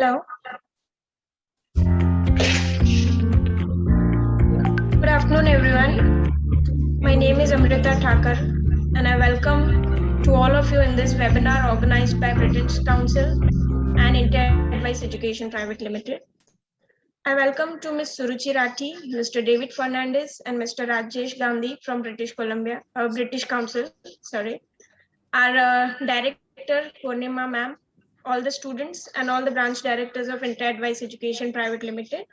Hello. Good afternoon, everyone. My name is Amrita Thakur, and I welcome to all of you in this webinar organized by British Council and Inter-Advice Education Private Limited. I welcome to Ms. Suruchi Rathi, Mr. David Fernandez, and Mr. Rajesh Gandhi from British Council. Our director Purnima ma'am, all the students, and all the branch directors of Inter-Advice Education Private Limited.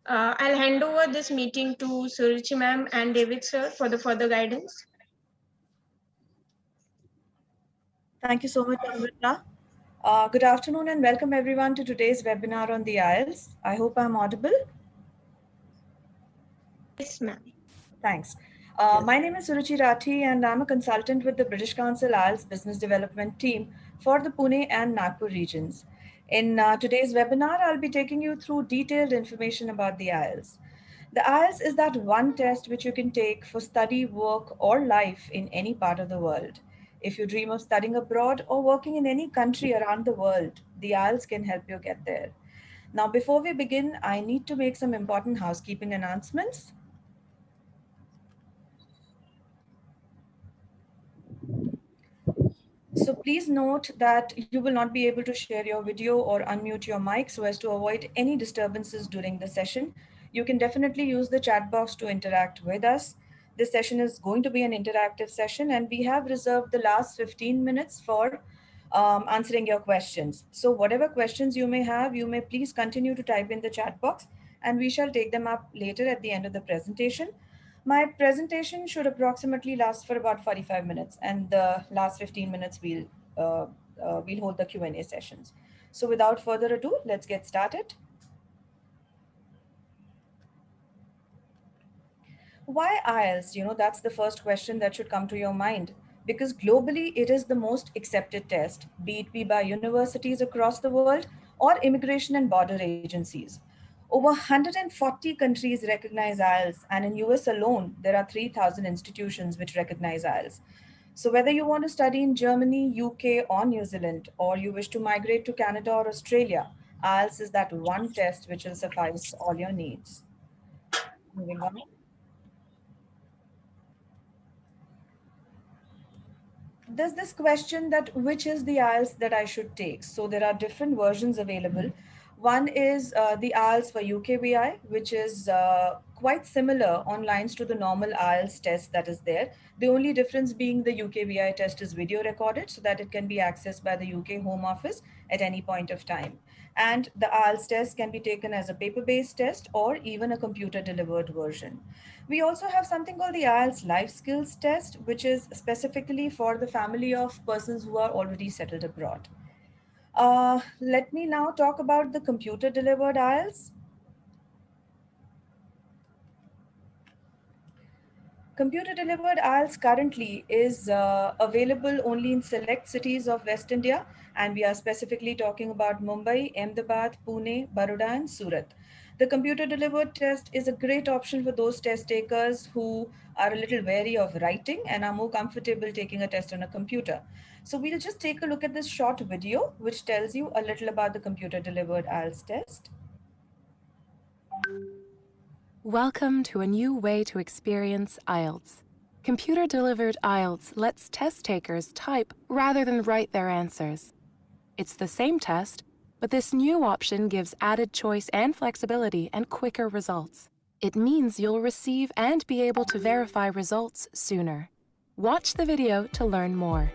I'll hand over this meeting to Suruchi ma'am and David sir for the further guidance. Thank you so much, Amrita. Good afternoon and welcome everyone to today's webinar on the IELTS. I hope I'm audible. Yes, ma'am. Thanks. My name is Suruchi Rathi and I'm a consultant with the British Council IELTS Business Development Team for the Pune and Nagpur regions. In today's webinar, I'll be taking you through detailed information about the IELTS. The IELTS is that one test which you can take for study, work, or life in any part of the world. If you dream of studying abroad or working in any country around the world, the IELTS can help you get there. Now, before we begin, I need to make some important housekeeping announcements. So please note that you will not be able to share your video or unmute your mic so as to avoid any disturbances during the session. You can definitely use the chat box to interact with us. This session is going to be an interactive session and we have reserved the last 15 minutes for answering your questions. So whatever questions you may please continue to type in the chat box and we shall take them up later at the end of the presentation. My presentation should approximately last for about 45 minutes and the last 15 minutes we'll hold the Q&A sessions. So without further ado, let's get started. Why IELTS? That's the first question that should come to your mind because globally it is the most accepted test, be it by universities across the world or immigration and border agencies. Over 140 countries recognize IELTS, and in US alone, there are 3,000 institutions which recognize IELTS. So whether you want to study in Germany, UK, or New Zealand, or you wish to migrate to Canada or Australia, IELTS is that one test which will suffice all your needs. Moving on. There's this question that which is the IELTS that I should take? So there are different versions available. One is the IELTS for UKVI, which is quite similar on lines to the normal IELTS test that is there. The only difference being the UKVI test is video recorded so that it can be accessed by the UK Home Office at any point of time. And the IELTS test can be taken as a paper-based test or even a computer-delivered version. We also have something called the IELTS Life Skills Test, which is specifically for the family of persons who are already settled abroad. Let me now talk about the computer-delivered IELTS. Computer-delivered IELTS currently is available only in select cities of West India, and we are specifically talking about Mumbai, Ahmedabad, Pune, Baroda, and Surat. The computer-delivered test is a great option for those test takers who are a little wary of writing and are more comfortable taking a test on a computer. So we'll just take a look at this short video, which tells you a little about the computer-delivered IELTS test. Welcome to a new way to experience IELTS. Computer-delivered IELTS lets test takers type rather than write their answers. It's the same test, but this new option gives added choice and flexibility and quicker results. It means you'll receive and be able to verify results sooner. Watch the video to learn more.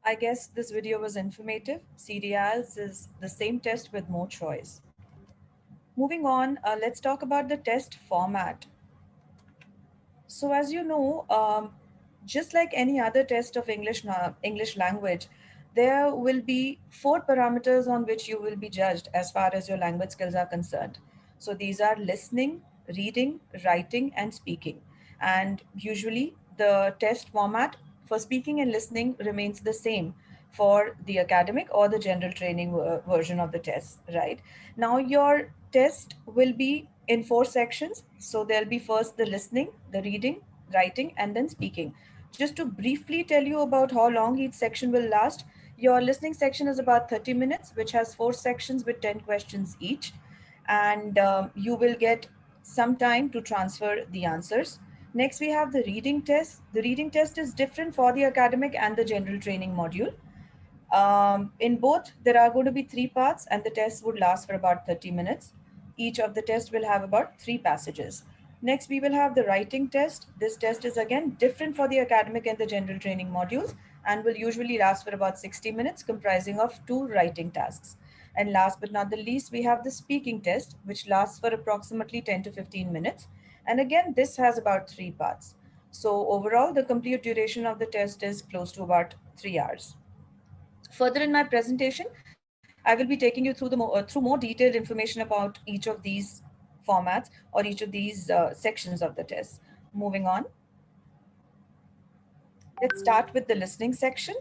I guess this video was informative. CDIELTS is the same test with more choice. Moving on, let's talk about the test format. So as you know, just like any other test of English language, there will be four parameters on which you will be judged as far as your language skills are concerned. So these are listening, reading, writing, and speaking. And usually the test format for speaking and listening remains the same for the academic or the general training version of the test, right? Now your test will be in four sections. So there'll be first the listening, the reading, writing, and then speaking. Just to briefly tell you about how long each section will last, your listening section is about 30 minutes, which has four sections with 10 questions each. And you will get some time to transfer the answers. Next, we have the reading test. The reading test is different for the academic and the general training module. In both, there are going to be three parts, and the test would last for about 30 minutes. Each of the tests will have about three passages. Next, we will have the writing test. This test is again different for the academic and the general training modules and will usually last for about 60 minutes, comprising of two writing tasks. And last but not the least, we have the speaking test, which lasts for approximately 10 to 15 minutes. And again, this has about three parts. So overall, the complete duration of the test is close to about 3 hours. Further in my presentation, I will be taking you through through more detailed information about each of these formats or each of these sections of the test. Moving on, let's start with the listening section.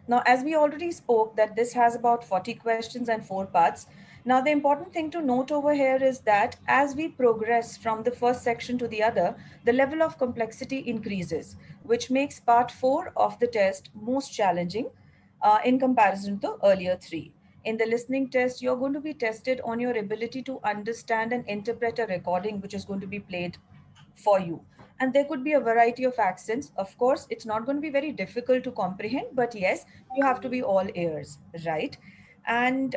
Now, as we already spoke, that this has about 40 questions and four parts. Now, the important thing to note over here is that as we progress from the first section to the other, the level of complexity increases, which makes part four of the test most challenging in comparison to earlier three. In the listening test, you're going to be tested on your ability to understand and interpret a recording which is going to be played for you. And there could be a variety of accents. Of course, it's not going to be very difficult to comprehend, but yes, you have to be all ears, right? And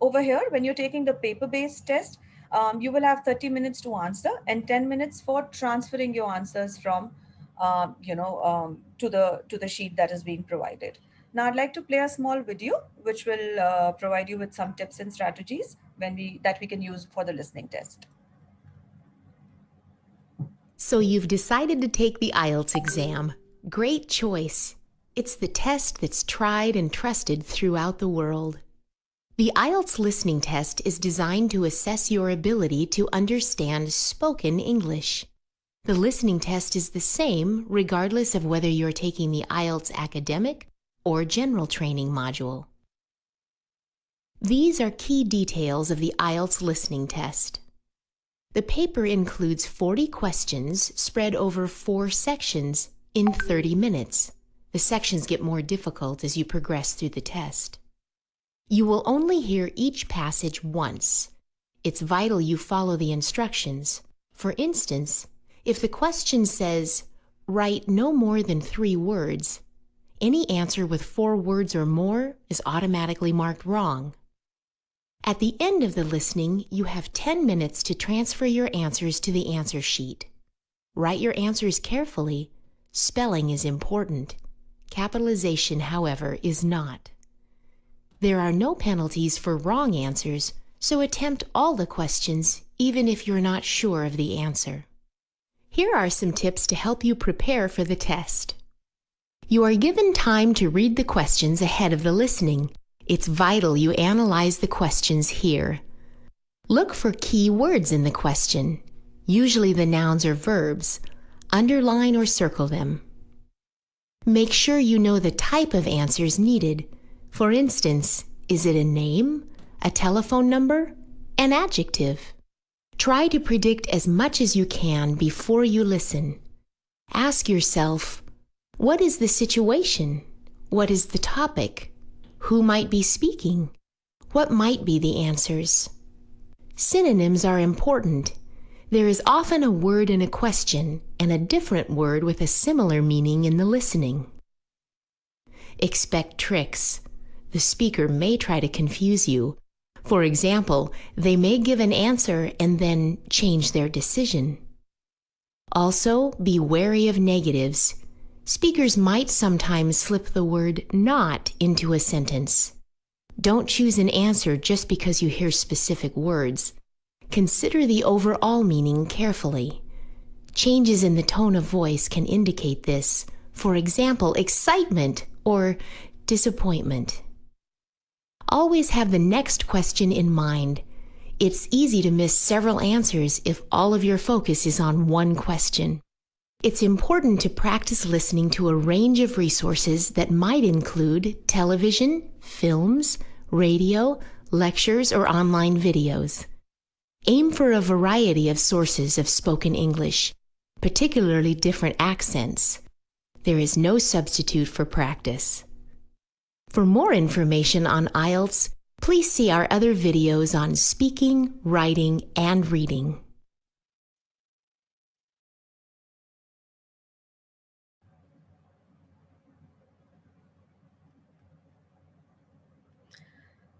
over here, when you're taking the paper-based test, you will have 30 minutes to answer and 10 minutes for transferring your answers from, to the sheet that is being provided. Now, I'd like to play a small video, which will provide you with some tips and strategies that we can use for the listening test. So you've decided to take the IELTS exam. Great choice. It's the test that's tried and trusted throughout the world. The IELTS listening test is designed to assess your ability to understand spoken English. The listening test is the same regardless of whether you're taking the IELTS academic or general training module. These are key details of the IELTS listening test. The paper includes 40 questions spread over 4 sections in 30 minutes. The sections get more difficult as you progress through the test. You will only hear each passage once. It's vital you follow the instructions. For instance, if the question says, "Write no more than 3 words," any answer with 4 words or more is automatically marked wrong. At the end of the listening, you have 10 minutes to transfer your answers to the answer sheet. Write your answers carefully. Spelling is important. Capitalization, however, is not. There are no penalties for wrong answers, so attempt all the questions, even if you're not sure of the answer. Here are some tips to help you prepare for the test. You are given time to read the questions ahead of the listening. It's vital you analyze the questions here. Look for key words in the question, usually the nouns or verbs. Underline or circle them. Make sure you know the type of answers needed. For instance, is it a name, a telephone number, an adjective? Try to predict as much as you can before you listen. Ask yourself, what is the situation? What is the topic? Who might be speaking? What might be the answers? Synonyms are important. There is often a word in a question and a different word with a similar meaning in the listening. Expect tricks. The speaker may try to confuse you. For example, they may give an answer and then change their decision. Also, be wary of negatives. Speakers might sometimes slip the word not into a sentence. Don't choose an answer just because you hear specific words. Consider the overall meaning carefully. Changes in the tone of voice can indicate this. For example, excitement or disappointment. Always have the next question in mind. It's easy to miss several answers if all of your focus is on one question. It's important to practice listening to a range of resources that might include television, films, radio, lectures, or online videos. Aim for a variety of sources of spoken English, particularly different accents. There is no substitute for practice. For more information on IELTS, please see our other videos on speaking, writing, and reading.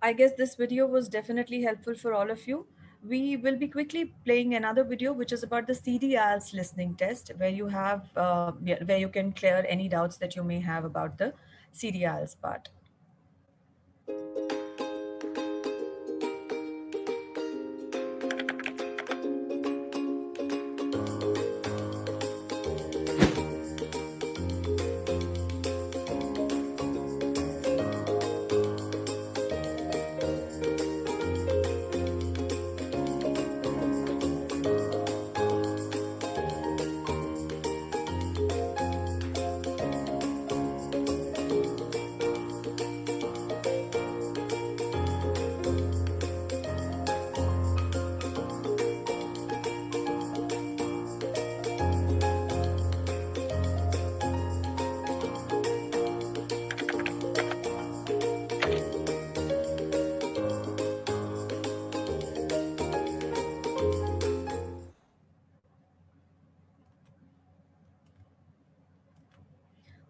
I guess this video was definitely helpful for all of you. We will be quickly playing another video which is about the CD-IELTS listening test, where you have where you can clear any doubts that you may have about the CD-IELTS part.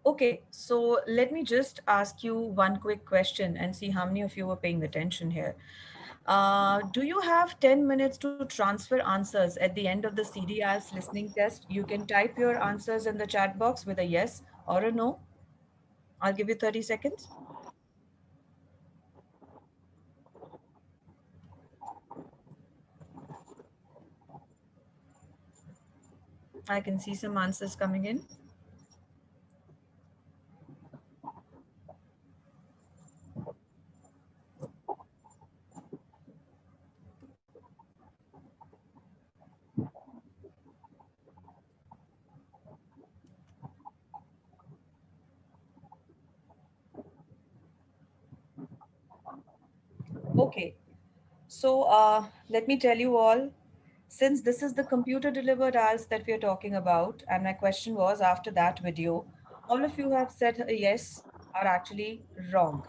Okay, so let me just ask you one quick question and see how many of you were paying attention here. Do you have 10 minutes to transfer answers at the end of the CDI's listening test? You can type your answers in the chat box with a yes or a no. I'll give you 30 seconds. I can see some answers coming in. Okay, so let me tell you all, since this is the computer delivered ads that we are talking about, and my question was after that video, all of you have said a yes are actually wrong,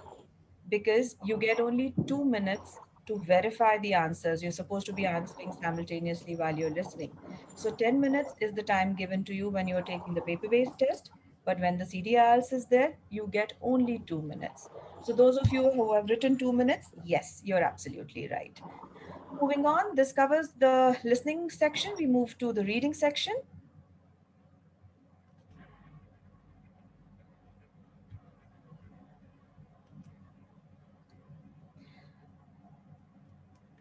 because you get only 2 minutes to verify the answers. You're supposed to be answering simultaneously while you're listening. So 10 minutes is the time given to you when you're taking the paper-based test, but when the CDILs is there, you get only 2 minutes. So those of you who have written 2 minutes, yes, you're absolutely right. Moving on, this covers the listening section. We move to the reading section.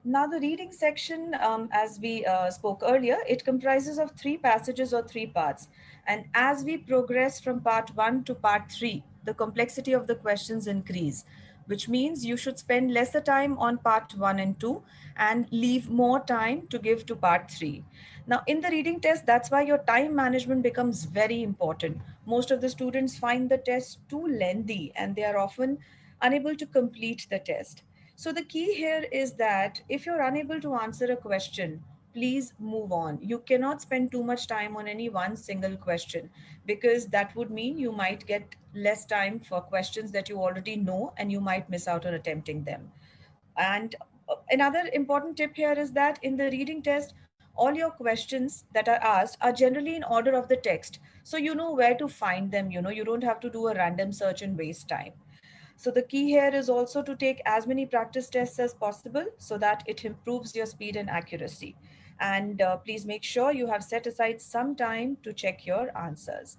Now, the reading section, as we spoke earlier, it comprises of three passages or three parts. And as we progress from part one to part three, the complexity of the questions increase, which means you should spend lesser time on part one and two and leave more time to give to part three. Now, in the reading test, that's why your time management becomes very important. Most of the students find the test too lengthy and they are often unable to complete the test. So the key here is that if you're unable to answer a question, please move on. You cannot spend too much time on any one single question, because that would mean you might get less time for questions that you already know and you might miss out on attempting them. And another important tip here is that in the reading test, all your questions that are asked are generally in order of the text. So you know where to find them, you don't have to do a random search and waste time. So the key here is also to take as many practice tests as possible so that it improves your speed and accuracy. And please make sure you have set aside some time to check your answers.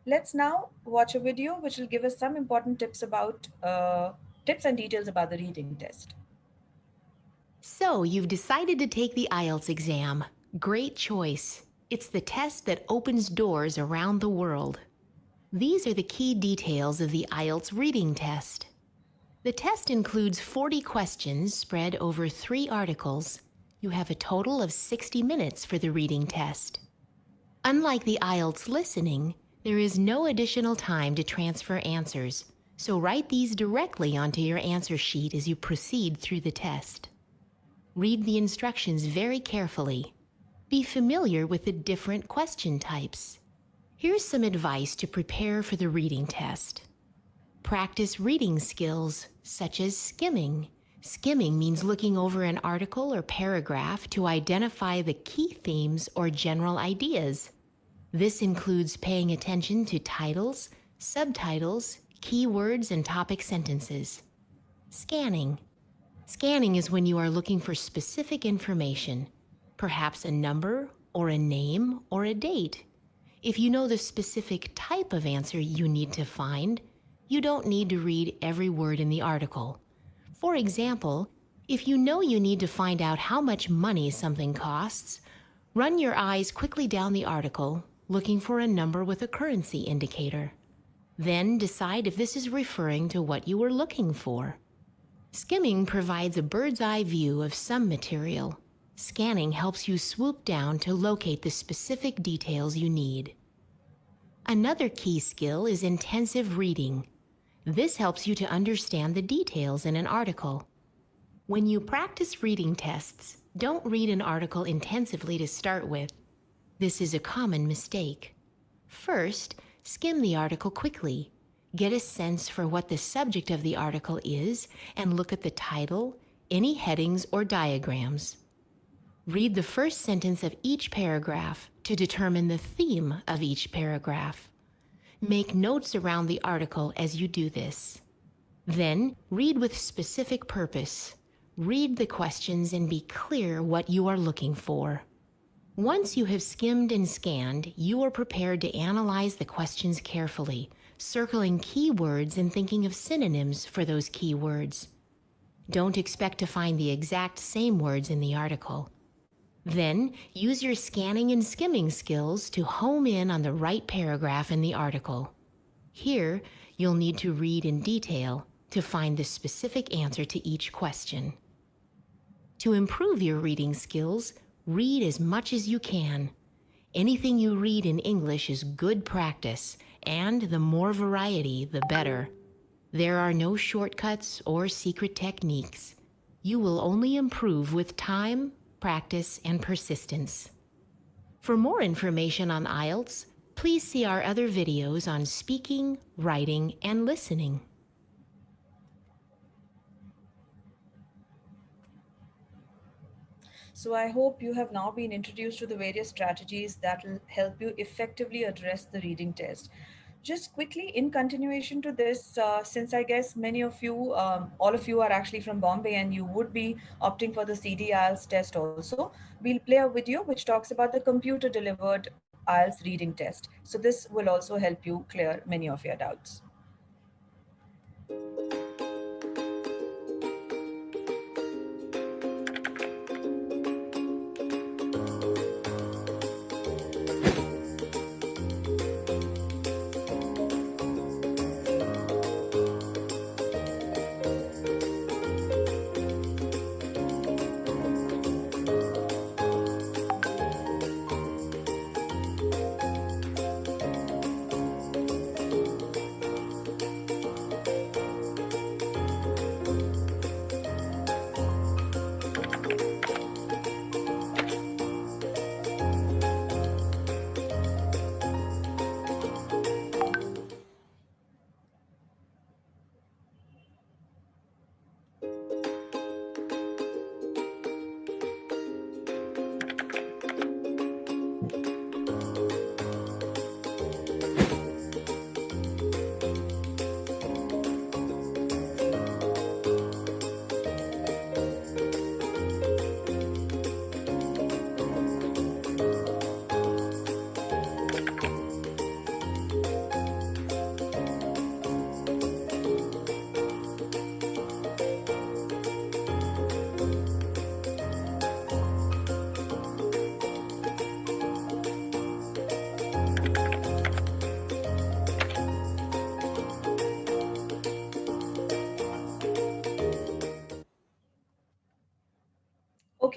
Let's now watch a video which will give us some important tips and details about the reading test. So, you've decided to take the IELTS exam. Great choice. It's the test that opens doors around the world. These are the key details of the IELTS reading test. The test includes 40 questions spread over 3 articles. You have a total of 60 minutes for the reading test. Unlike the IELTS listening, there is no additional time to transfer answers, so write these directly onto your answer sheet as you proceed through the test. Read the instructions very carefully. Be familiar with the different question types. Here's some advice to prepare for the reading test. Practice reading skills, such as skimming. Skimming means looking over an article or paragraph to identify the key themes or general ideas. This includes paying attention to titles, subtitles, keywords, and topic sentences. Scanning. Scanning is when you are looking for specific information, perhaps a number or a name or a date. If you know the specific type of answer you need to find, you don't need to read every word in the article. For example, if you know you need to find out how much money something costs, run your eyes quickly down the article, looking for a number with a currency indicator. Then decide if this is referring to what you were looking for. Skimming provides a bird's eye view of some material. Scanning helps you swoop down to locate the specific details you need. Another key skill is intensive reading. This helps you to understand the details in an article. When you practice reading tests, don't read an article intensively to start with. This is a common mistake. First, skim the article quickly. Get a sense for what the subject of the article is and look at the title, any headings or diagrams. Read the first sentence of each paragraph to determine the theme of each paragraph. Make notes around the article as you do this. Then, read with specific purpose. Read the questions and be clear what you are looking for. Once you have skimmed and scanned, you are prepared to analyze the questions carefully, circling keywords and thinking of synonyms for those keywords. Don't expect to find the exact same words in the article. Then, use your scanning and skimming skills to home in on the right paragraph in the article. Here, you'll need to read in detail to find the specific answer to each question. To improve your reading skills, read as much as you can. Anything you read in English is good practice, and the more variety, the better. There are no shortcuts or secret techniques. You will only improve with time, practice, and persistence. For more information on IELTS, please see our other videos on speaking, writing, and listening. So I hope you have now been introduced to the various strategies that will help you effectively address the reading test. Just quickly, in continuation to this, since I guess many of you, all of you are actually from Bombay and you would be opting for the CD IELTS test also, we'll play a video which talks about the computer delivered IELTS reading test. So this will also help you clear many of your doubts.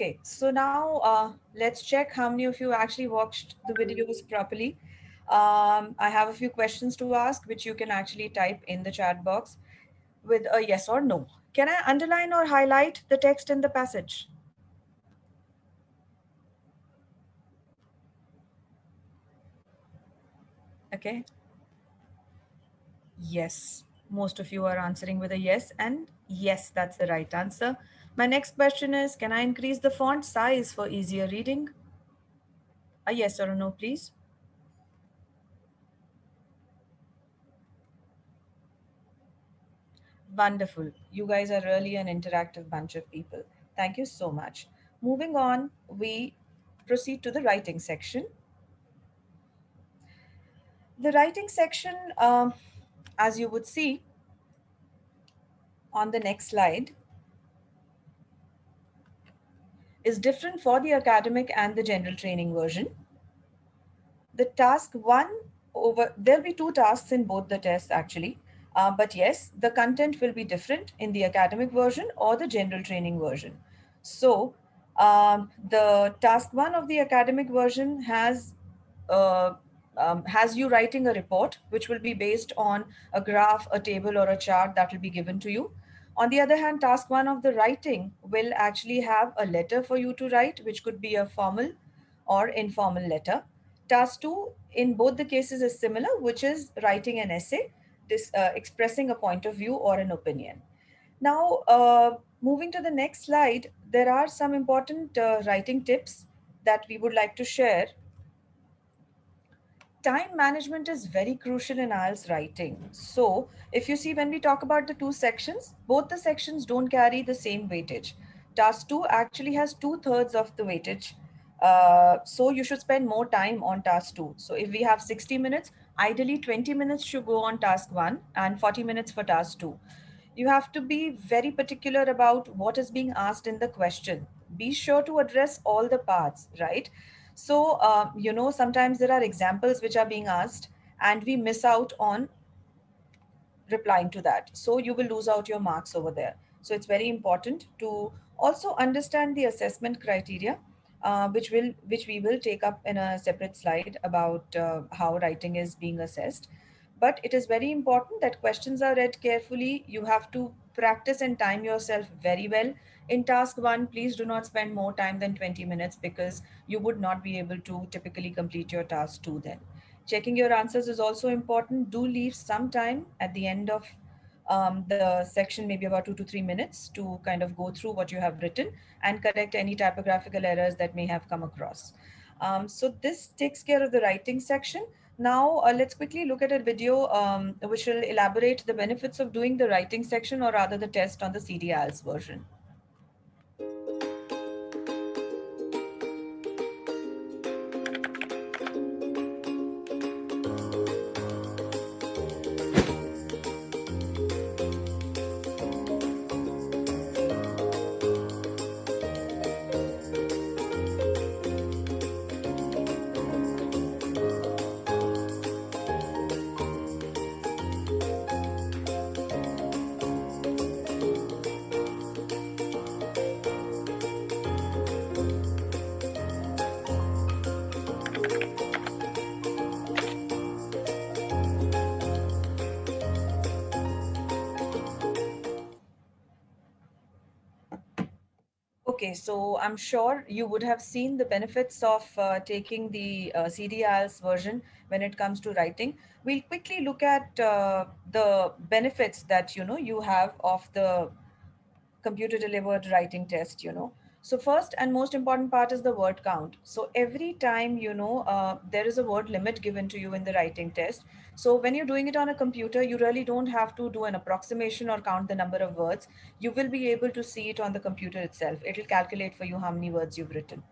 Okay, so now let's check how many of you actually watched the videos properly. I have a few questions to ask, which you can actually type in the chat box with a yes or no. Can I underline or highlight the text in the passage? Okay, yes. Most of you are answering with a yes, and yes, that's the right answer. My next question is, can I increase the font size for easier reading? A yes or a no, please. Wonderful. You guys are really an interactive bunch of people. Thank you so much. Moving on, we proceed to the writing section. The writing section, as you would see on the next slide, is different for the academic and the general training version. The task one over, there'll be two tasks in both the tests actually. But yes, the content will be different in the academic version or the general training version. So the task one of the academic version uh, has you writing a report, which will be based on a graph, a table, or a chart that will be given to you. On the other hand, task one of the writing will actually have a letter for you to write, which could be a formal or informal letter. Task two, in both the cases, is similar, which is writing an essay, expressing a point of view or an opinion. Now, moving to the next slide, there are some important writing tips that we would like to share. Time management is very crucial in IELTS writing. So, if you see, when we talk about the two sections, both the sections don't carry the same weightage. Task 2 actually has two-thirds of the weightage. So, you should spend more time on task 2. So, if we have 60 minutes, ideally 20 minutes should go on task 1 and 40 minutes for task 2. You have to be very particular about what is being asked in the question. Be sure to address all the parts, right? So, sometimes there are examples which are being asked, and we miss out on replying to that. So, you will lose out your marks over there. So, it's very important to also understand the assessment criteria, which we will take up in a separate slide about how writing is being assessed. But it is very important that questions are read carefully. You have to practice and time yourself very well. In task one, please do not spend more time than 20 minutes because you would not be able to typically complete your task two then. Checking your answers is also important. Do leave some time at the end of the section, maybe about 2 to 3 minutes, to kind of go through what you have written and correct any typographical errors that may have come across. So this takes care of the writing section. Now let's quickly look at a video which will elaborate the benefits of doing the writing section, or rather the test on the CDILS version. Okay, so I'm sure you would have seen the benefits of taking the CDILS version when it comes to writing. We'll quickly look at the benefits that you have of the computer delivered writing test. So first and most important part is the word count. So every time there is a word limit given to you in the writing test. So when you're doing it on a computer, you really don't have to do an approximation or count the number of words. You will be able to see it on the computer itself. It'll calculate for you how many words you've written.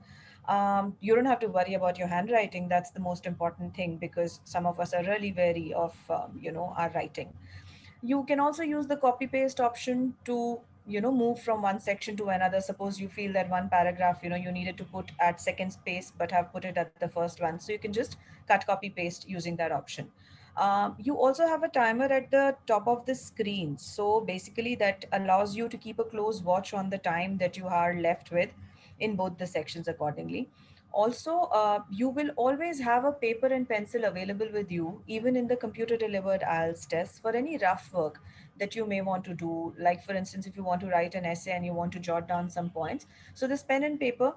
You don't have to worry about your handwriting. That's the most important thing, because some of us are really wary of our writing. You can also use the copy paste option to move from one section to another. Suppose you feel that one paragraph you needed to put at second space but have put it at the first one, so you can just cut copy paste using that option. You also have a timer at the top of the screen, so basically that allows you to keep a close watch on the time that you are left with. in both the sections accordingly. Also, you will always have a paper and pencil available with you, even in the computer delivered IELTS test, for any rough work that you may want to do. Like, for instance, if you want to write an essay and you want to jot down some points. So, this pen and paper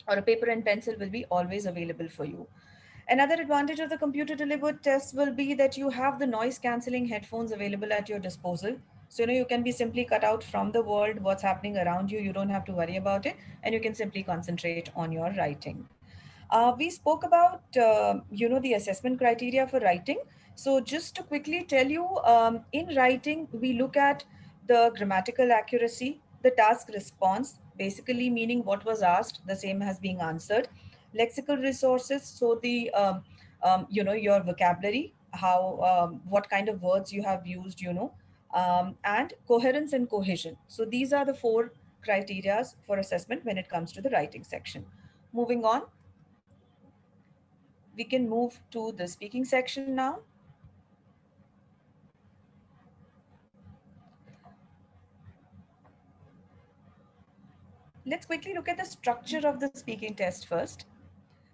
or a paper and pencil will be always available for you. Another advantage of the computer delivered tests will be that you have the noise cancelling headphones available at your disposal. So, you can be simply cut out from the world, what's happening around you. You don't have to worry about it, and you can simply concentrate on your writing. We spoke about, the assessment criteria for writing. So, just to quickly tell you, in writing, we look at the grammatical accuracy, the task response, basically meaning what was asked, the same has been answered. Lexical resources, so your vocabulary, what kind of words you have used, and coherence and cohesion. So, these are the four criterias for assessment when it comes to the writing section. Moving on, we can move to the speaking section now. Let's quickly look at the structure of the speaking test first.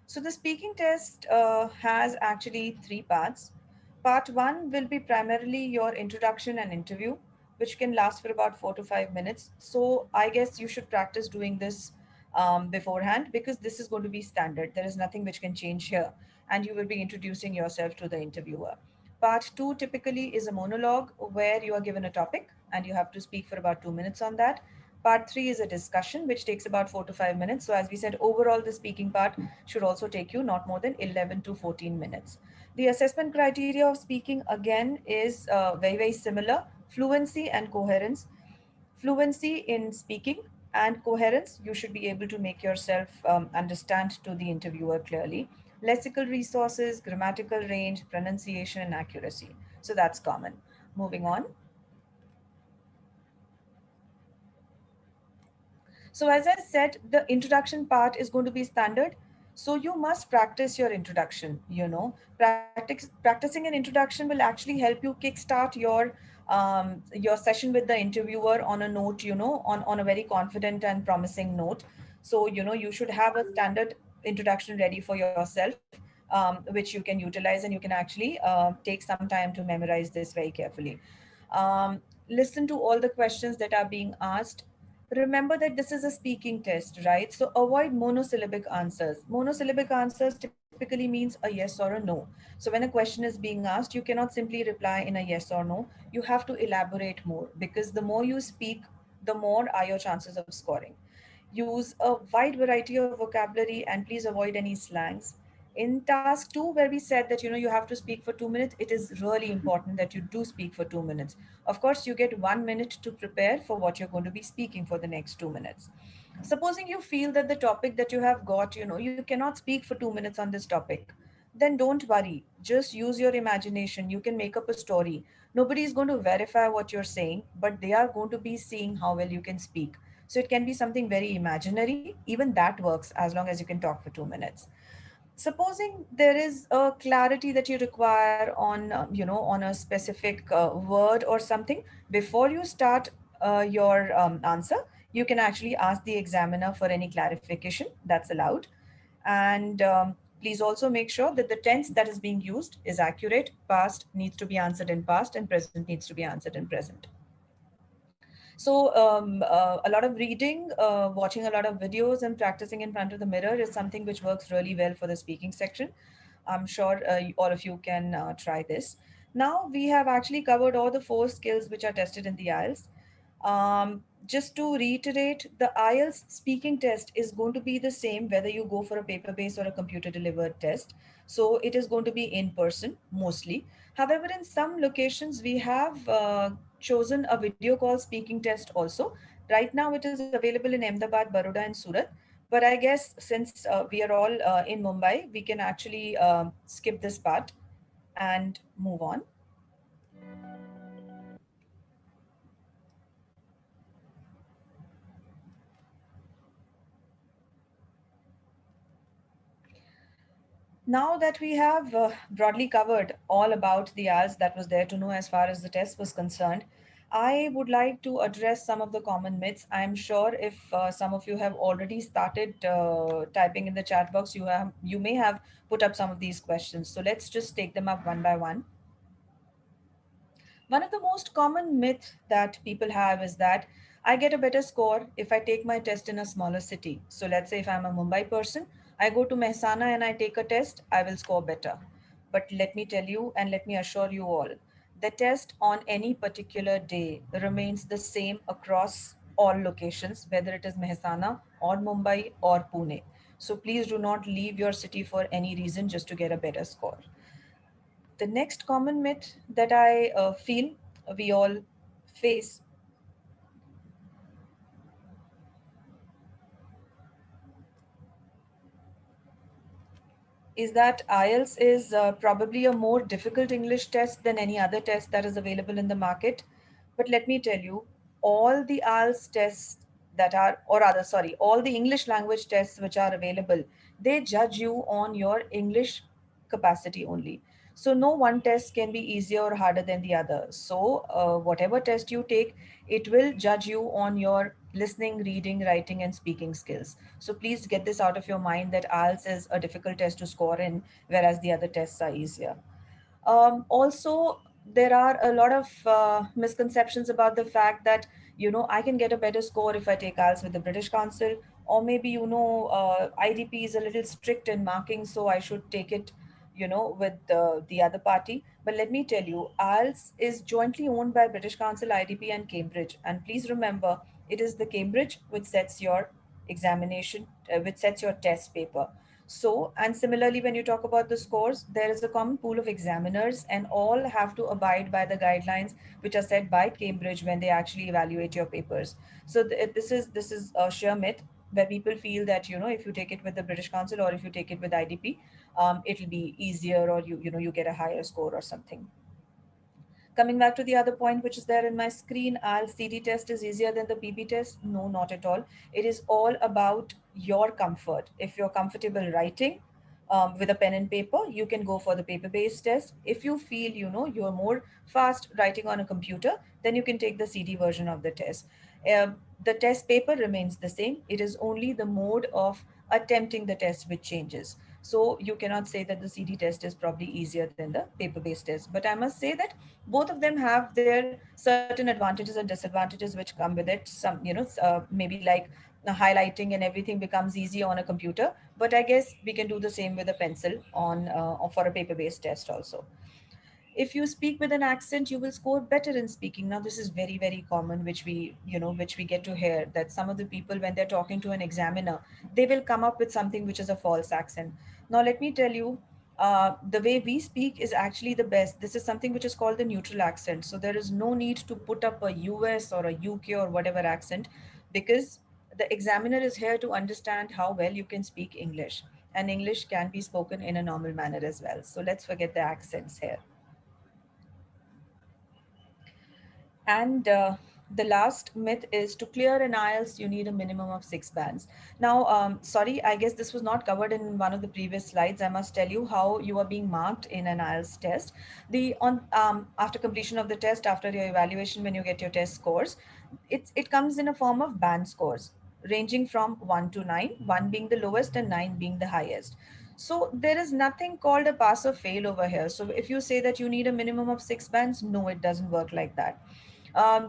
So, the speaking test has actually three parts. Part one will be primarily your introduction and interview, which can last for about 4 to 5 minutes. So, I guess you should practice doing this beforehand, because this is going to be standard. There is nothing which can change here, and you will be introducing yourself to the interviewer. Part two typically is a monologue where you are given a topic and you have to speak for about 2 minutes on that. Part three is a discussion, which takes about 4 to 5 minutes. So, as we said, overall, the speaking part should also take you not more than 11 to 14 minutes. The assessment criteria of speaking again is very, very similar: fluency and coherence. Fluency in speaking and coherence, you should be able to make yourself understand to the interviewer clearly. Lexical resources, grammatical range, pronunciation, and accuracy. So, that's common. Moving on. So, as I said, the introduction part is going to be standard. So, you must practice your introduction. Practicing an introduction will actually help you kickstart your session with the interviewer on a note, on a very confident and promising note. So, you should have a standard introduction ready for yourself, which you can utilize, and you can actually take some time to memorize this very carefully. Listen to all the questions that are being asked. Remember that this is a speaking test, right? So avoid monosyllabic answers. Monosyllabic answers typically means a yes or a no. So when a question is being asked, you cannot simply reply in a yes or no. You have to elaborate more, because the more you speak, the more are your chances of scoring. Use a wide variety of vocabulary, and please avoid any slangs. In task 2, where we said that you have to speak for 2 minutes, it is really important that you do speak for 2 minutes. Of course, you get 1 minute to prepare for what you're going to be speaking for the next 2 minutes. Supposing you feel that the topic that you have got, you cannot speak for 2 minutes on this topic, then don't worry. Just use your imagination. You can make up a story. Nobody is going to verify what you're saying, but they are going to be seeing how well you can speak. So it can be something very imaginary. Even that works as long as you can talk for 2 minutes. Supposing there is a clarity that you require on a specific word or something, before you start your answer, you can actually ask the examiner for any clarification. That's allowed. And please also make sure that the tense that is being used is accurate. Past needs to be answered in past, and present needs to be answered in present. So, a lot of reading, watching a lot of videos, and practicing in front of the mirror is something which works really well for the speaking section. I'm sure all of you can try this. Now, we have actually covered all the four skills which are tested in the IELTS. Just to reiterate, the IELTS speaking test is going to be the same whether you go for a paper based or a computer delivered test. So it is going to be in person mostly. However, in some locations, we have chosen a video call speaking test also. Right now, it is available in Ahmedabad, Baroda, and Surat. But I guess since we are all in Mumbai, we can actually skip this part and move on. Now that we have broadly covered all about the IELTS that was there to know as far as the test was concerned, I would like to address some of the common myths. I'm sure if some of you have already started typing in the chat box, you may have put up some of these questions. So let's just take them up one by one. One of the most common myth that people have is that I get a better score if I take my test in a smaller city. So let's say if I'm a Mumbai person, I go to Mehsana and I take a test, I will score better. But let me tell you and let me assure you all, the test on any particular day remains the same across all locations, whether it is Mehsana or Mumbai or Pune. So please do not leave your city for any reason just to get a better score. The next common myth that I feel we all face is that IELTS is probably a more difficult English test than any other test that is available in the market. But let me tell you, all the IELTS tests that are, or rather, sorry, all the English language tests which are available, they judge you on your English capacity only. So no one test can be easier or harder than the other. So whatever test you take, it will judge you on your listening, reading, writing, and speaking skills. So please get this out of your mind that IELTS is a difficult test to score in, whereas the other tests are easier. Also, there are a lot of misconceptions about the fact that, I can get a better score if I take IELTS with the British Council, or maybe, IDP is a little strict in marking, so I should take it, with the other party. But let me tell you, IELTS is jointly owned by British Council, IDP, and Cambridge. And please remember, it is the Cambridge which sets your examination, which sets your test paper. So, and similarly, when you talk about the scores, there is a common pool of examiners, and all have to abide by the guidelines which are set by Cambridge when they actually evaluate your papers. So, this is a sheer myth where people feel that if you take it with the British Council or if you take it with IDP, it'll be easier, or you get a higher score or something. Coming back to the other point, which is there in my screen, IELTS CD test is easier than the PB test. No, not at all. It is all about your comfort. If you're comfortable writing with a pen and paper, you can go for the paper-based test. If you feel, you're more fast writing on a computer, then you can take the CD version of the test. Uh, the test paper remains the same. It is only the mode of attempting the test which changes. So you cannot say that the CD test is probably easier than the paper-based test. But I must say that both of them have their certain advantages and disadvantages which come with it. Some, maybe like the highlighting and everything becomes easy on a computer. But I guess we can do the same with a pencil on for a paper-based test also. If you speak with an accent, you will score better in speaking. Now this is very, very common, which we get to hear, that some of the people, when they're talking to an examiner, they will come up with something which is a false accent. Now let me tell you, the way we speak is actually the best. This is something which is called the neutral accent. So there is no need to put up a US or a UK or whatever accent, because the examiner is here to understand how well you can speak English, and English can be spoken in a normal manner as well. So let's forget the accents here. And the last myth is, to clear an IELTS, you need a minimum of 6 bands. Now, sorry, I guess this was not covered in one of the previous slides. I must tell you how you are being marked in an IELTS test. The on After completion of the test, after your evaluation, when you get your test scores, it comes in a form of band scores ranging from 1 to 9, 1 being the lowest and 9 being the highest. So there is nothing called a pass or fail over here. So if you say that you need a minimum of 6 bands, no, it doesn't work like that.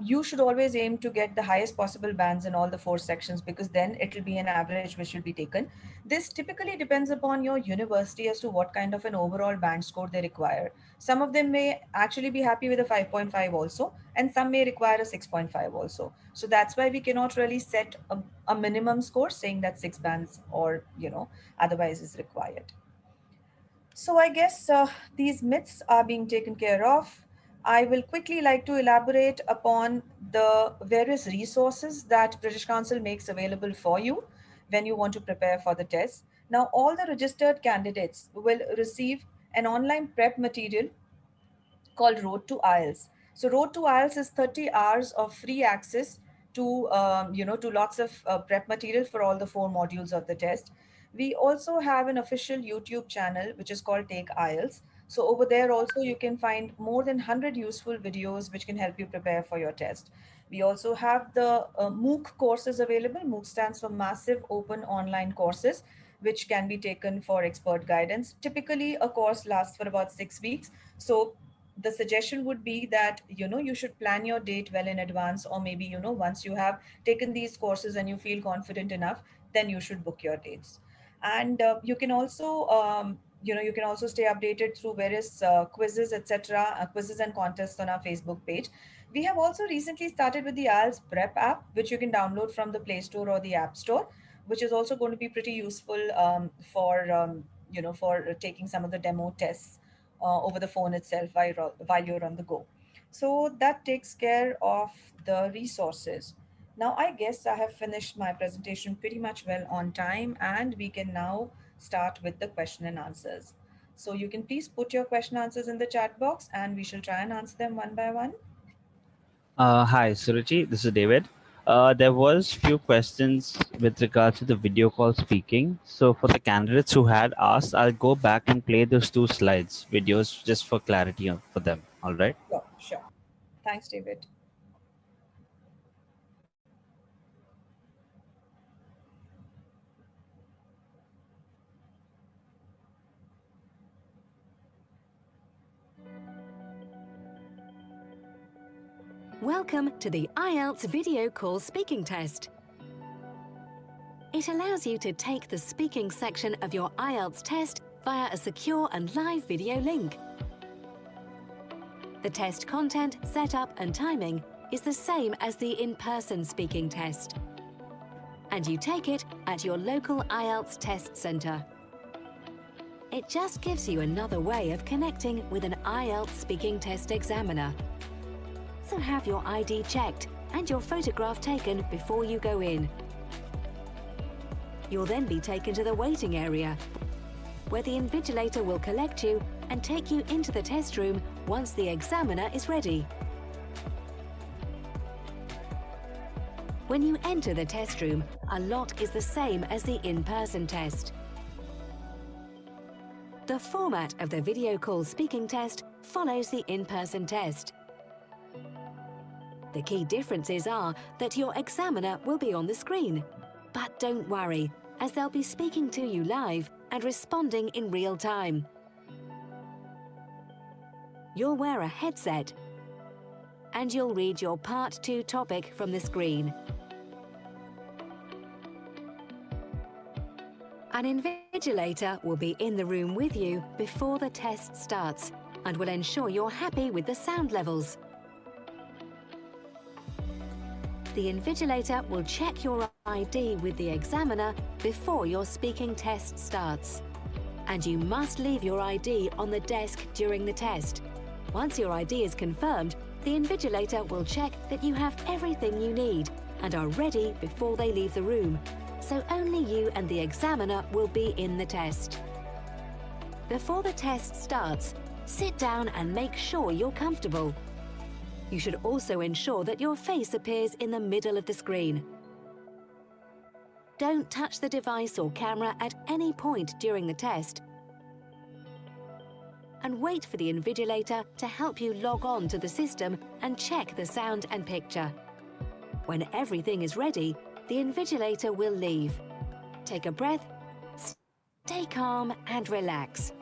You should always aim to get the highest possible bands in all the 4 sections, because then it will be an average which will be taken. This typically depends upon your university as to what kind of an overall band score they require. Some of them may actually be happy with a 5.5 also, and some may require a 6.5 also. So that's why we cannot really set a minimum score saying that 6 bands or otherwise is required. So I guess these myths are being taken care of. I will quickly like to elaborate upon the various resources that British Council makes available for you when you want to prepare for the test. Now, all the registered candidates will receive an online prep material called Road to IELTS. So Road to IELTS is 30 hours of free access to to lots of prep material for all the 4 modules of the test. We also have an official YouTube channel which is called Take IELTS. So over there also you can find more than 100 useful videos which can help you prepare for your test. We also have the MOOC courses available. MOOC stands for Massive Open Online Courses, which can be taken for expert guidance. Typically, a course lasts for about 6 weeks. So the suggestion would be that you should plan your date well in advance, or maybe once you have taken these courses and you feel confident enough, then you should book your dates. And you can also stay updated through various quizzes, etc., quizzes and contests on our Facebook page. We have also recently started with the IELTS Prep app, which you can download from the Play Store or the App Store, which is also going to be pretty useful for taking some of the demo tests over the phone itself while you're on the go. So that takes care of the resources. Now, I guess I have finished my presentation pretty much well on time, and we can now start with the question and answers. So you can please put your question answers in the chat box, and we shall try and answer them one by one. Hi, Suruchi. This is David. There was few questions with regards to the video call speaking. So for the candidates who had asked, I'll go back and play those two slides videos just for clarity for them. All right. Sure, sure. Thanks, David. Welcome to the IELTS video call speaking test. It allows you to take the speaking section of your IELTS test via a secure and live video link. The test content, setup and timing is the same as the in-person speaking test. And you take it at your local IELTS test centre. It just gives you another way of connecting with an IELTS speaking test examiner. So have your ID checked and your photograph taken before you go in. You'll then be taken to the waiting area, where the invigilator will collect you and take you into the test room once the examiner is ready. When you enter the test room, a lot is the same as the in-person test. The format of the video call speaking test follows the in-person test. The key differences are that your examiner will be on the screen. But don't worry, as they'll be speaking to you live and responding in real time. You'll wear a headset and you'll read your Part 2 topic from the screen. An invigilator will be in the room with you before the test starts and will ensure you're happy with the sound levels. The invigilator will check your ID with the examiner before your speaking test starts. And you must leave your ID on the desk during the test. Once your ID is confirmed, the invigilator will check that you have everything you need and are ready before they leave the room. So only you and the examiner will be in the test. Before the test starts, sit down and make sure you're comfortable. You should also ensure that your face appears in the middle of the screen. Don't touch the device or camera at any point during the test. And wait for the invigilator to help you log on to the system and check the sound and picture. When everything is ready, the invigilator will leave. Take a breath, stay calm and relax.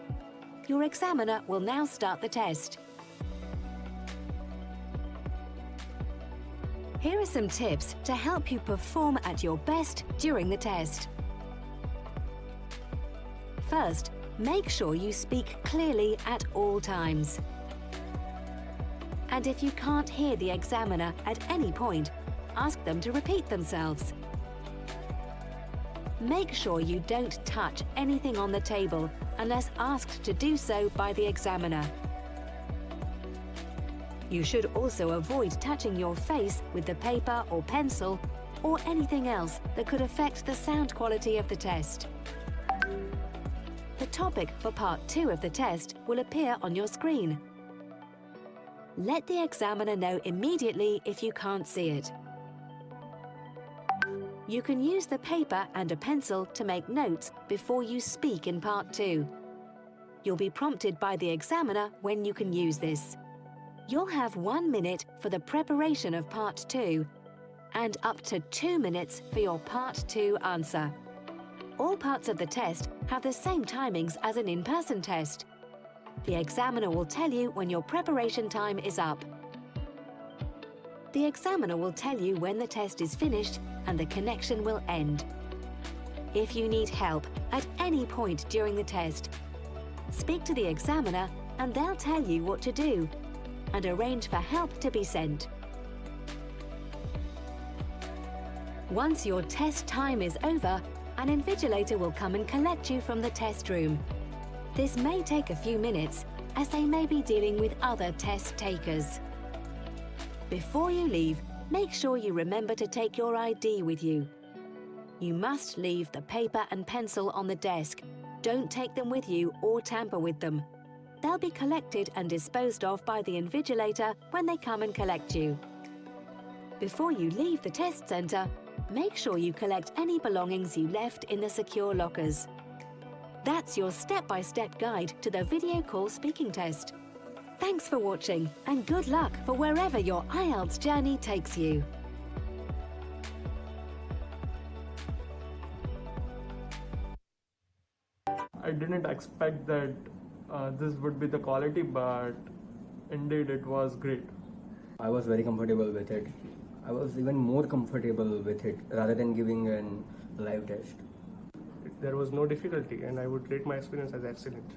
Your examiner will now start the test. Here are some tips to help you perform at your best during the test. First, make sure you speak clearly at all times. And if you can't hear the examiner at any point, ask them to repeat themselves. Make sure you don't touch anything on the table unless asked to do so by the examiner. You should also avoid touching your face with the paper or pencil or anything else that could affect the sound quality of the test. The topic for Part 2 of the test will appear on your screen. Let the examiner know immediately if you can't see it. You can use the paper and a pencil to make notes before you speak in Part 2. You'll be prompted by the examiner when you can use this. You'll have 1 minute for the preparation of Part 2 and up to 2 minutes for your Part 2 answer. All parts of the test have the same timings as an in-person test. The examiner will tell you when your preparation time is up. The examiner will tell you when the test is finished and the connection will end. If you need help at any point during the test, speak to the examiner and they'll tell you what to do and arrange for help to be sent. Once your test time is over, an invigilator will come and collect you from the test room. This may take a few minutes, as they may be dealing with other test takers. Before you leave, make sure you remember to take your ID with you. You must leave the paper and pencil on the desk. Don't take them with you or tamper with them. They'll be collected and disposed of by the invigilator when they come and collect you. Before you leave the test centre, make sure you collect any belongings you left in the secure lockers. That's your step-by-step guide to the video call speaking test. Thanks for watching and good luck for wherever your IELTS journey takes you. I didn't expect that this would be the quality, but indeed it was great. I was very comfortable with it. I was even more comfortable with it rather than giving a live test. There was no difficulty and I would rate my experience as excellent.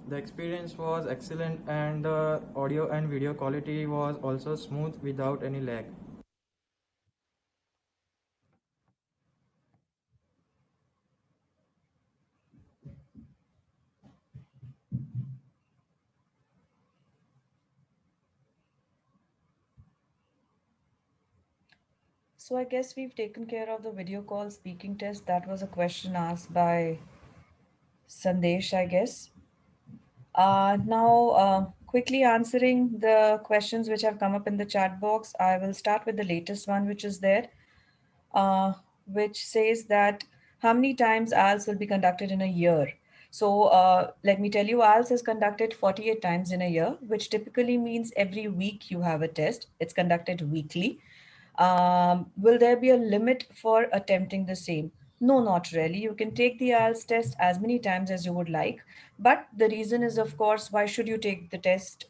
The experience was excellent and the audio and video quality was also smooth without any lag. So I guess we've taken care of the video call speaking test. That was a question asked by Sandesh, I guess. Now, quickly answering the questions which have come up in the chat box, I will start with the latest one, which is there, which says that how many times IELTS will be conducted in a year. So let me tell you, IELTS is conducted 48 times in a year, which typically means every week you have a test. It's conducted weekly. Will there be a limit for attempting the same? No, not really. You can take the IELTS test as many times as you would like. But the reason is, of course, why should you take the test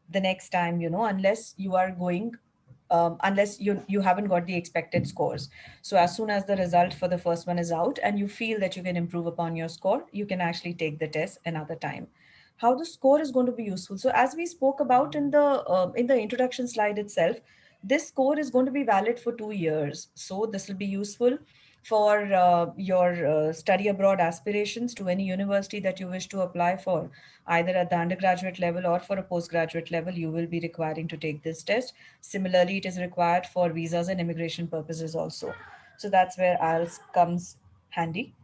the next time, unless you are going, unless you haven't got the expected scores. So as soon as the result for the first one is out and you feel that you can improve upon your score, you can actually take the test another time. How the score is going to be useful. So as we spoke about in the introduction slide itself, this score is going to be valid for 2 years. So this will be useful for your study abroad aspirations to any university that you wish to apply for, either at the undergraduate level or for a postgraduate level. You will be requiring to take this test. Similarly, it is required for visas and immigration purposes also. So that's where IELTS comes handy.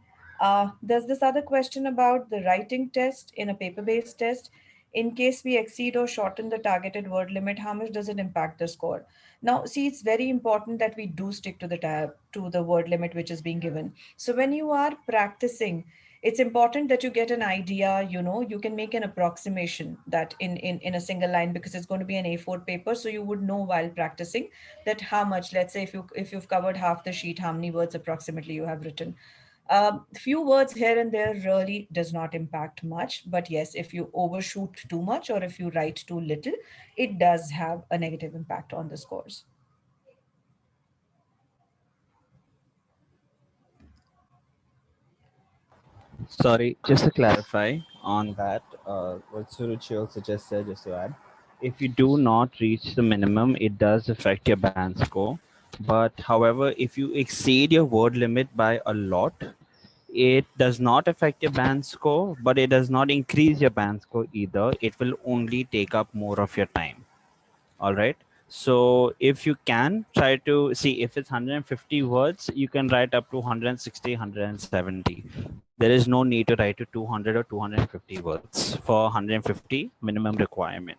There's this other question about the writing test in a paper-based test. In case we exceed or shorten the targeted word limit, how much does it impact the score? Now, see, it's very important that we do stick to the word limit which is being given. So when you are practicing, it's important that you get an idea, you can make an approximation that in a single line, because it's going to be an A4 paper. So you would know while practicing that how much, let's say if you've covered half the sheet, how many words approximately you have written. Few words here and there really does not impact much. But yes, if you overshoot too much or if you write too little, it does have a negative impact on the scores. Sorry, just to clarify on that, what Suruchi also just said, just to add, if you do not reach the minimum, it does affect your band score. But however, if you exceed your word limit by a lot, it does not affect your band score, but it does not increase your band score either. It will only take up more of your time. All right. So if you can try to see, if it's 150 words, you can write up to 160, 170. There is no need to write to 200 or 250 words for 150 minimum requirement.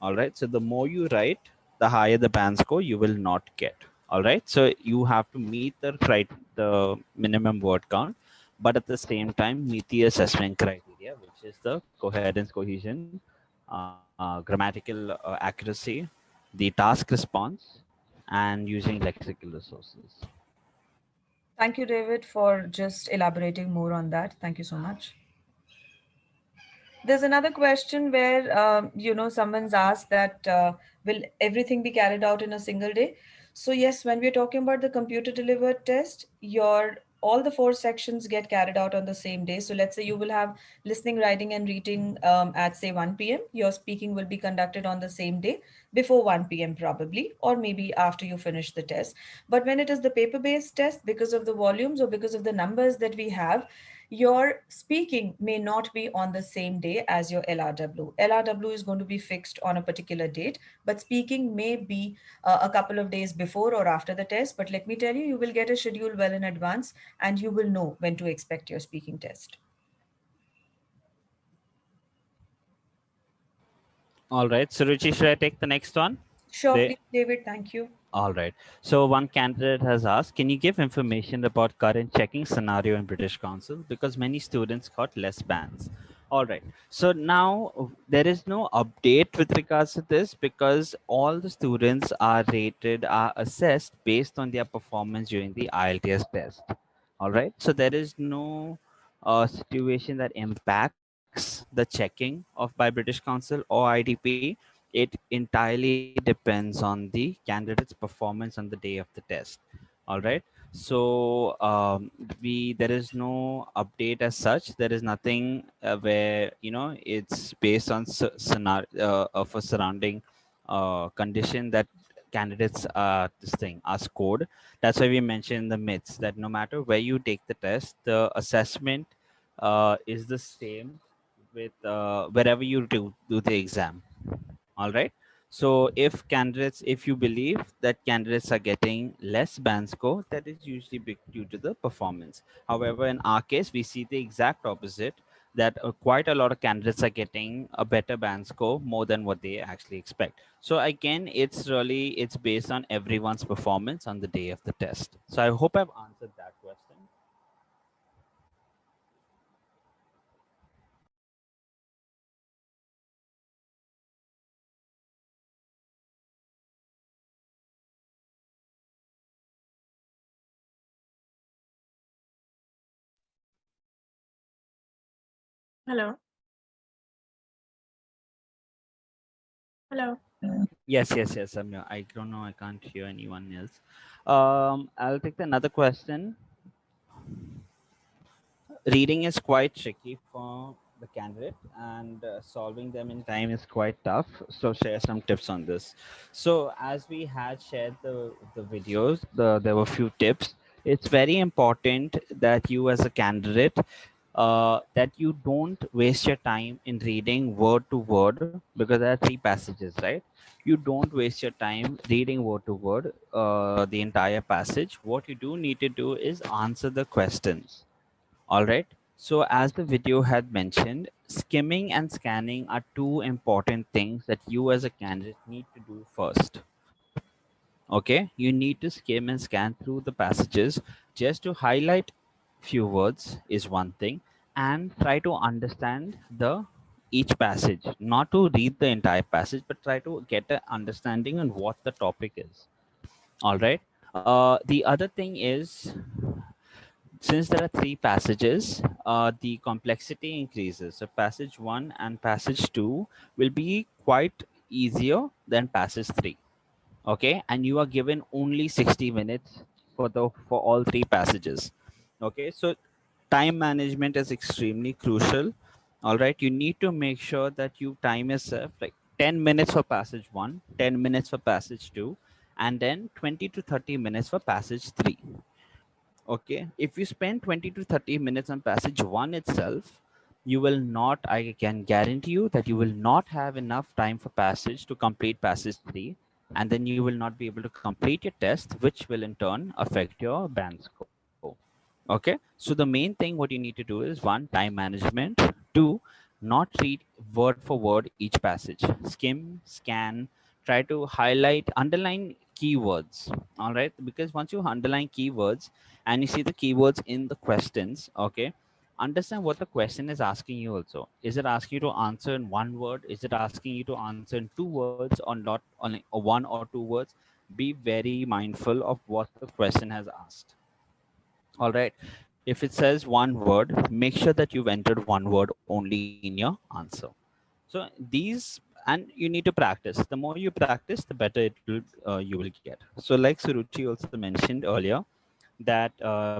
All right. So the more you write, the higher the band score you will not get. All right. So you have to meet the minimum word count, but at the same time meet the assessment criteria, which is the coherence, cohesion, grammatical accuracy, the task response, and using lexical resources. Thank you, David, for just elaborating more on that. Thank you so much. There's another question where, someone's asked that will everything be carried out in a single day? So yes, when we're talking about the computer delivered test, your all the four sections get carried out on the same day. So let's say you will have listening, writing, and reading at say 1 p.m. Your speaking will be conducted on the same day before 1 p.m. probably, or maybe after you finish the test. But when it is the paper-based test, because of the volumes or because of the numbers that we have, your speaking may not be on the same day as your LRW. LRW is going to be fixed on a particular date, but speaking may be a couple of days before or after the test. But let me tell you, you will get a schedule well in advance and you will know when to expect your speaking test. All right. So, Ruchi, should I take the next one? Sure, They please, David. Thank you. All right. So one candidate has asked, can you give information about current checking scenario in British Council? Because many students got less bans. All right. So now there is no update with regards to this because all the students are rated, are assessed based on their performance during the IELTS test. All right. So there is no situation that impacts the checking of by British Council or IDP. It entirely depends on the candidate's performance on the day of the test. All right. So there is no update as such. There is nothing where it's based on scenario of a surrounding condition that candidates this thing are scored. That's why we mentioned the myths that no matter where you take the test, the assessment is the same with wherever you do the exam. All right. So if you believe that candidates are getting less band score, that is usually due to the performance. However, in our case, we see the exact opposite, that quite a lot of candidates are getting a better band score more than what they actually expect. So again, it's based on everyone's performance on the day of the test. So I hope I've answered that question. Hello. Hello. Yes, I don't know, I can't hear anyone else. I'll take another question. Reading is quite tricky for the candidate, and solving them in time is quite tough. So share some tips on this. So as we had shared the videos, there were few tips. It's very important that you as a candidate, that you don't waste your time in reading word to word, because there are three passages, right? You don't waste your time reading word to word the entire passage. What you do need to do is answer the questions. All right. So, as the video had mentioned, skimming and scanning are two important things that you as a candidate need to do first. Okay. You need to skim and scan through the passages just to highlight few words is one thing, and try to understand the each passage, not to read the entire passage, but try to get an understanding on what the topic is. All right. The other thing is, since there are three passages, the complexity increases. So passage 1 and passage 2 will be quite easier than passage 3. Okay, and you are given only 60 minutes for all three passages. Okay, so time management is extremely crucial. All right, you need to make sure that you time yourself like 10 minutes for passage 1, 10 minutes for passage 2, and then 20 to 30 minutes for passage 3. Okay, if you spend 20 to 30 minutes on passage 1 itself, you will not, I can guarantee you that you will not have enough time for passage to complete passage 3, and then you will not be able to complete your test, which will in turn affect your band score. Okay, so the main thing what you need to do is, one, time management. Two, not read word for word each passage. Skim, scan, try to highlight, underline keywords. All right, because once you underline keywords and you see the keywords in the questions, okay, understand what the question is asking you also. Is it asking you to answer in one word? Is it asking you to answer in two words or not only one or two words? Be very mindful of what the question has asked. All right. If it says one word, make sure that you've entered one word only in your answer. So these, and you need to practice. The more you practice, the better you will get. So like Suruchi also mentioned earlier, that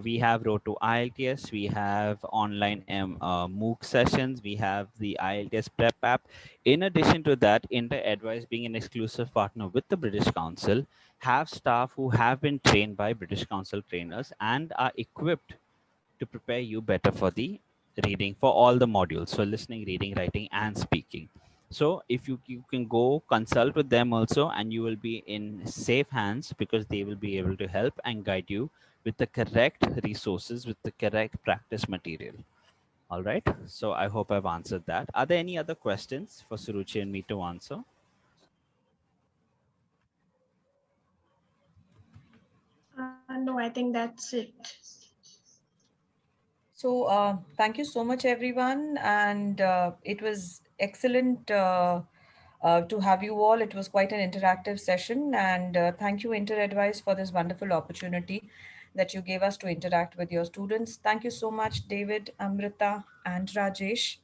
we have Road to IELTS, we have online MOOC sessions, we have the IELTS prep app. In addition to that, Inter Advice, being an exclusive partner with the British Council, have staff who have been trained by British Council trainers and are equipped to prepare you better for the reading for all the modules, so listening, reading, writing, and speaking. So if you can go consult with them also, and you will be in safe hands because they will be able to help and guide you with the correct resources, with the correct practice material. All right. So I hope I've answered that. Are there any other questions for Suruchi and me to answer? No, I think that's it. So, thank you so much, everyone. And it was excellent to have you all. It was quite an interactive session. And thank you, InterAdvice, for this wonderful opportunity that you gave us to interact with your students. Thank you so much, David, Amrita, and Rajesh.